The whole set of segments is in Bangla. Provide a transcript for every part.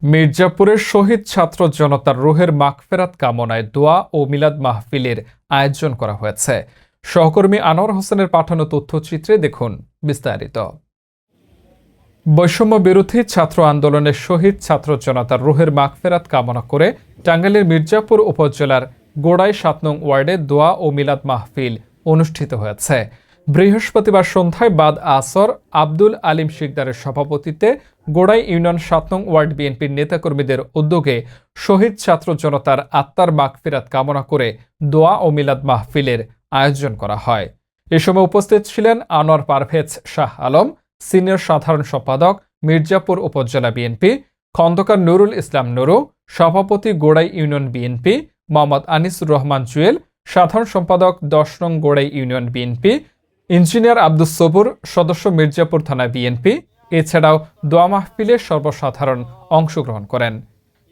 মির্জাপুরের শহীদ ছাত্র জনতার রুহের মাগফিরাত কামনায় দোয়া ও মিলাদ মাহফিলের আয়োজন করা হয়েছে। সহকর্মী আনোয়ার হোসেনের পাঠানো তথ্যচিত্রে দেখুন বিস্তারিত। বৈষম্য বিরোধী ছাত্র আন্দোলনের শহীদ ছাত্র জনতার রুহের মাগফিরাত কামনা করে টাঙ্গাইলের মির্জাপুর উপজেলার গোড়াই ৭ নং ওয়ার্ডে দোয়া ও মিলাদ মাহফিল অনুষ্ঠিত হয়েছে। বৃহস্পতিবার সন্ধ্যায় বাদ আসর আব্দুল আলিম শিকদারের সভাপতিত্বে গোড়াই ইউনিয়ন ৭ নং ওয়ার্ড বিএনপির নেতাকর্মীদের উদ্যোগে শহীদ ছাত্র জনতার আত্মার মাগফিরাত কামনা করে দোয়া ও মিলাদ মাহফিলের আয়োজন করা হয়। এ সময় উপস্থিত ছিলেন আনোয়ার পারভেজ শাহ আলম, সিনিয়র সাধারণ সম্পাদক, মির্জাপুর উপজেলা বিএনপি, খন্দকার নুরুল ইসলাম নুরু, সভাপতি গোড়াই ইউনিয়ন বিএনপি, মোহাম্মদ আনিসুর রহমান জুয়েল, সাধারণ সম্পাদক ১০ নং গোড়াই union BNP, engineer Abdus Sabur, সদস্য মির্জাপুর থানা বিএনপি। এছাড়াও দোয়া মাহফিলে সর্বসাধারণ অংশগ্রহণ করেন।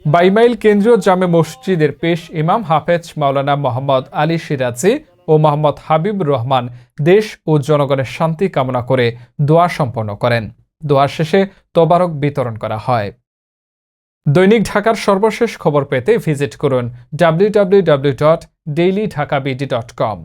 বাইমাইল কেন্দ্রীয় জামে মসজিদের পেশ ইমাম হাফেজ মাওলানা মোহাম্মদ আলী সিরাজি ও মোহাম্মদ হাবিবুর রহমান দেশ ও জনগণের শান্তি কামনা করে দোয়া সম্পন্ন করেন। দোয়া শেষে তোবারক বিতরণ করা হয়। দৈনিক ঢাকার সর্বশেষ খবর পেতে ভিজিট করুন www.dailydhakabd.com।